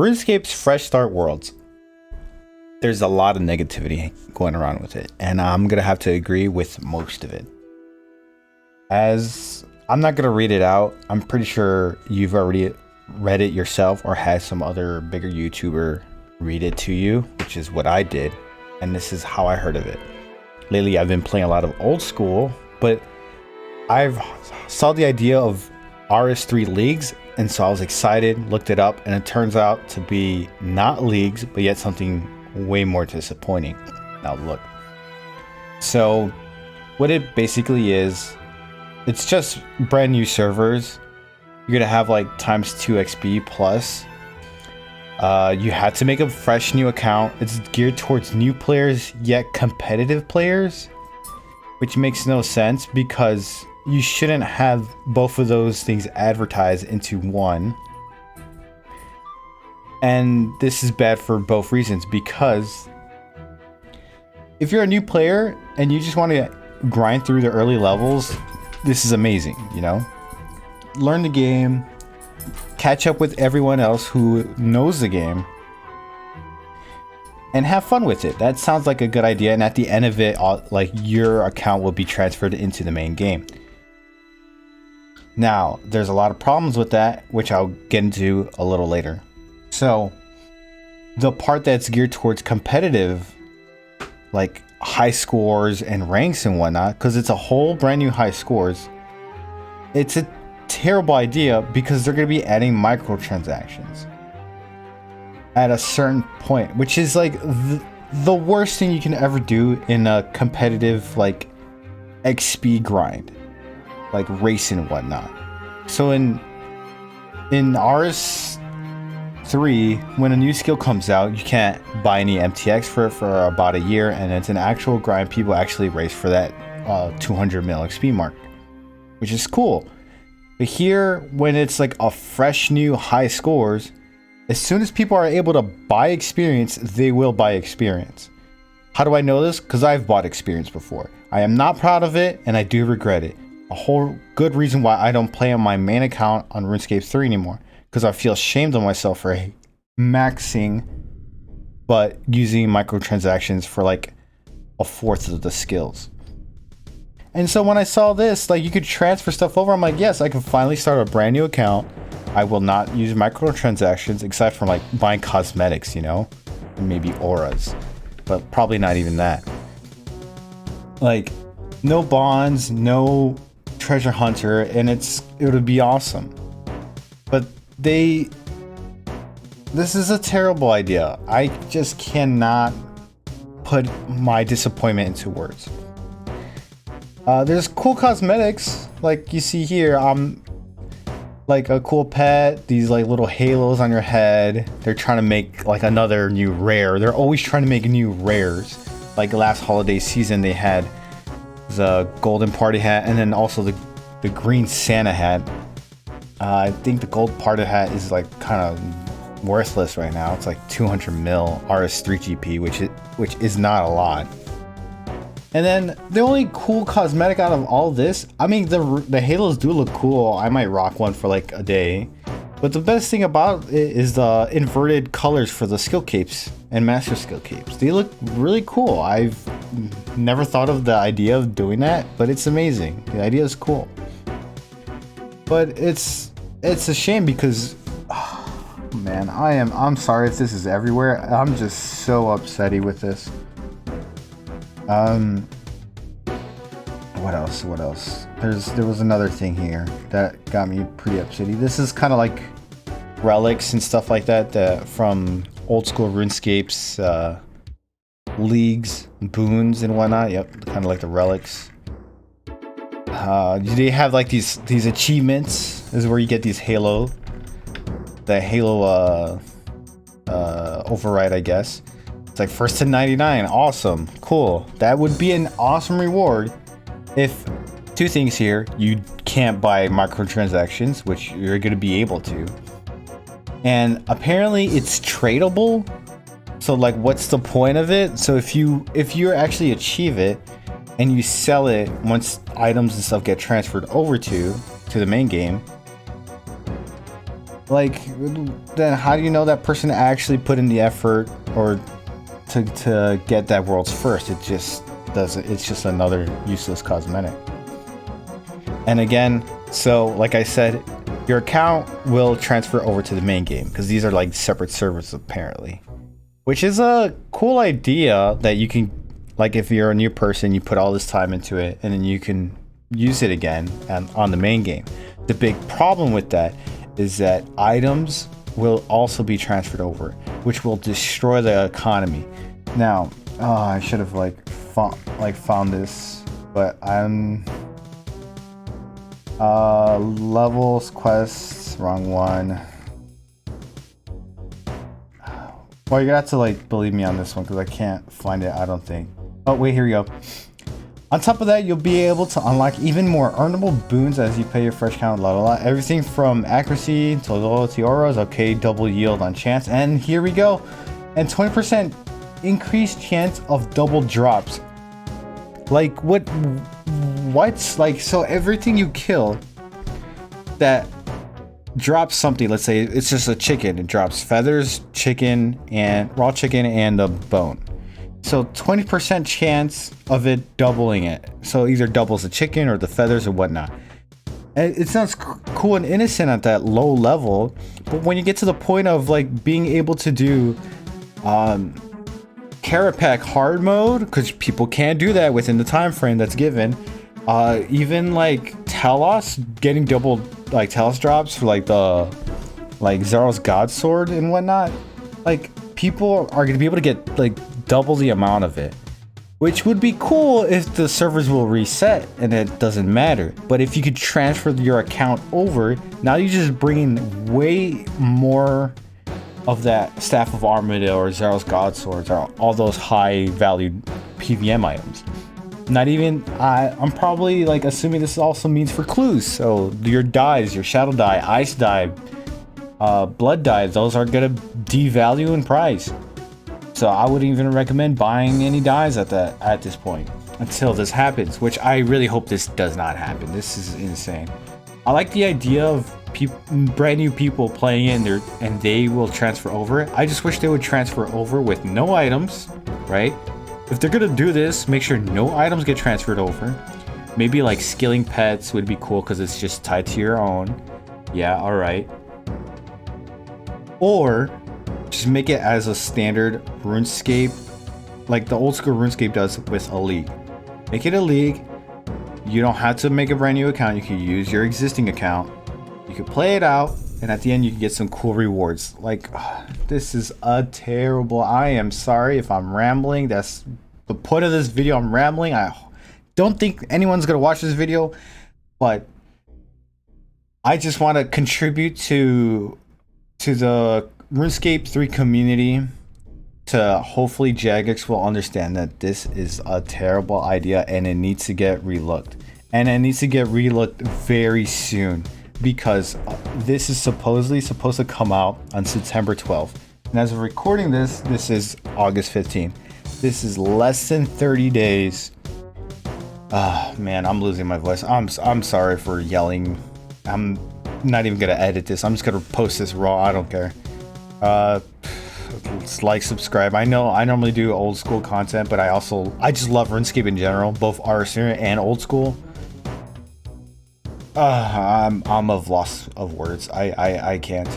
RuneScape's Fresh Start Worlds. There's a lot of negativity going around with it, and I'm gonna have to agree with most of it. As I'm not gonna read it out, I'm pretty sure you've already read it yourself or had some other bigger YouTuber read it to you, which is what I did, and this is how I heard of it. Lately, I've been playing a lot of old school, but I've saw the idea of RS3 leagues, and so I was excited, looked it up, and it turns out to be not leagues, but yet something way more disappointing. Now look. So what it basically is, it's just brand new servers. You're gonna have like ×2 XP plus. You had to make a fresh new account. It's geared towards new players, yet competitive players, which makes no sense because you shouldn't have both of those things advertised into one. And this is bad for both reasons, because if you're a new player and you just want to grind through the early levels, this is amazing, you know? Learn the game, catch up with everyone else who knows the game, and have fun with it. That sounds like a good idea, and at the end of it, like, your account will be transferred into the main game. Now, there's a lot of problems with that, which I'll get into a little later. So, the part that's geared towards competitive, like high scores and ranks and whatnot, because it's a whole brand new high scores, it's a terrible idea because they're going to be adding microtransactions at a certain point, which is like the worst thing you can ever do in a competitive, like, XP grind, like race and whatnot. So in RS3, when a new skill comes out, you can't buy any MTX for about a year, and it's an actual grind. People actually race for that 200 mil XP mark, which is cool. But here, when it's like a fresh new high scores, as soon as people are able to buy experience, they will buy experience. How do I know this? Because I've bought experience before. I am not proud of it, and I do regret it. A whole good reason why I don't play on my main account on Runescape 3 anymore, because I feel ashamed of myself for maxing, but using microtransactions for like a fourth of the skills. And so when I saw this, like, you could transfer stuff over, I'm like, yes, I can finally start a brand new account. I will not use microtransactions except for like buying cosmetics, you know, and maybe auras, but probably not even that. Like, no bonds, no treasure hunter, and it would be awesome. But this is a terrible idea. I just cannot put my disappointment into words. There's cool cosmetics, like you see here. Like a cool pet, these like little halos on your head. They're trying to make like another new rare. They're always trying to make new rares. Like last holiday season, they had the golden party hat, and then also the green Santa hat. I think the gold party hat is like kind of worthless right now. It's like 200 mil RS3 GP, which is not a lot. And then the only cool cosmetic out of all this, I mean, the halos do look cool. I might rock one for like a day. But the best thing about it is the inverted colors for the skill capes and master skill capes. They look really cool. I've never thought of the idea of doing that, but it's amazing. The idea is cool. But it's a shame because, oh, man, I'm sorry if this is everywhere. I'm just so upsetty with this. What else? There was another thing here that got me pretty upsetty. This is kind of like relics and stuff like that from old school RuneScape's leagues, boons and whatnot. Yep, kind of like the relics. They have like these achievements. This is where you get these the Halo override, I guess. It's like first to 99. Awesome. Cool. That would be an awesome reward if two things here. You can't buy microtransactions, which you're going to be able to. And apparently it's tradable. So like, what's the point of it? So if you actually achieve it and you sell it once items and stuff get transferred over to the main game, Like, then how do you know that person actually put in the effort or to get that world's first? It just doesn't. It's just another useless cosmetic. And again, so like I said, your account will transfer over to the main game because these are like separate servers apparently, which is a cool idea that you can, like, if you're a new person, you put all this time into it and then you can use it again on the main game. The big problem with that is that items will also be transferred over, which will destroy the economy. Now, I should have found this, but I'm levels, quests, wrong one. Well, you're gonna have to like believe me on this one because I can't find it, I don't think. Oh wait, here we go. On top of that, you'll be able to unlock even more earnable boons as you pay your fresh count level up. Everything from accuracy to loyalty auras, okay, double yield on chance, and here we go. And 20% increased chance of double drops. Like what's like, so everything you kill that drops something, let's say it's just a chicken, it drops feathers, chicken, and raw chicken and a bone. So 20% chance of it doubling it. So either doubles the chicken or the feathers or whatnot. And it sounds cool and innocent at that low level, but when you get to the point of like being able to do Carapack hard mode, because people can't do that within the time frame that's given, even like Talos getting double like Talos drops for like the Zaro's God Sword and whatnot, like people are going to be able to get like double the amount of it, which would be cool if the servers will reset and it doesn't matter. But if you could transfer your account over, now you're just bringing way more of that Staff of Armadillo or Zaro's God Swords or all those high valued PVM items. Not even, I'm probably like assuming this also means for clues. So your dyes, your shadow dye, ice dye, blood dye, those are gonna devalue in price. So I wouldn't even recommend buying any dyes at this point until this happens, which I really hope this does not happen. This is insane. I like the idea of brand new people playing in there and they will transfer over. I just wish they would transfer over with no items, right? If they're gonna do this, make sure no items get transferred over. Maybe like skilling pets would be cool because it's just tied to your own. Yeah, all right. Or just make it as a standard RuneScape, like the old school RuneScape does with a league. Make it a league. You don't have to make a brand new account. You can use your existing account. You can play it out, and at the end you can get some cool rewards. Like, this is a terrible. I am sorry if I'm rambling. That's the point of this video. I'm rambling. I don't think anyone's gonna watch this video, but I just want to contribute to the RuneScape 3 community, to hopefully Jagex will understand that this is a terrible idea and it needs to get relooked. And it needs to get relooked very soon because this is supposedly supposed to come out on September 12th. And as of recording this, this is August 15th. This is less than 30 days. Man, I'm losing my voice. I'm sorry for yelling. I'm not even gonna edit this. I'm just gonna post this raw. I don't care. Like, subscribe. I know I normally do old school content, but I just love RuneScape in general, both RSR and old school. I'm of loss of words. I can't.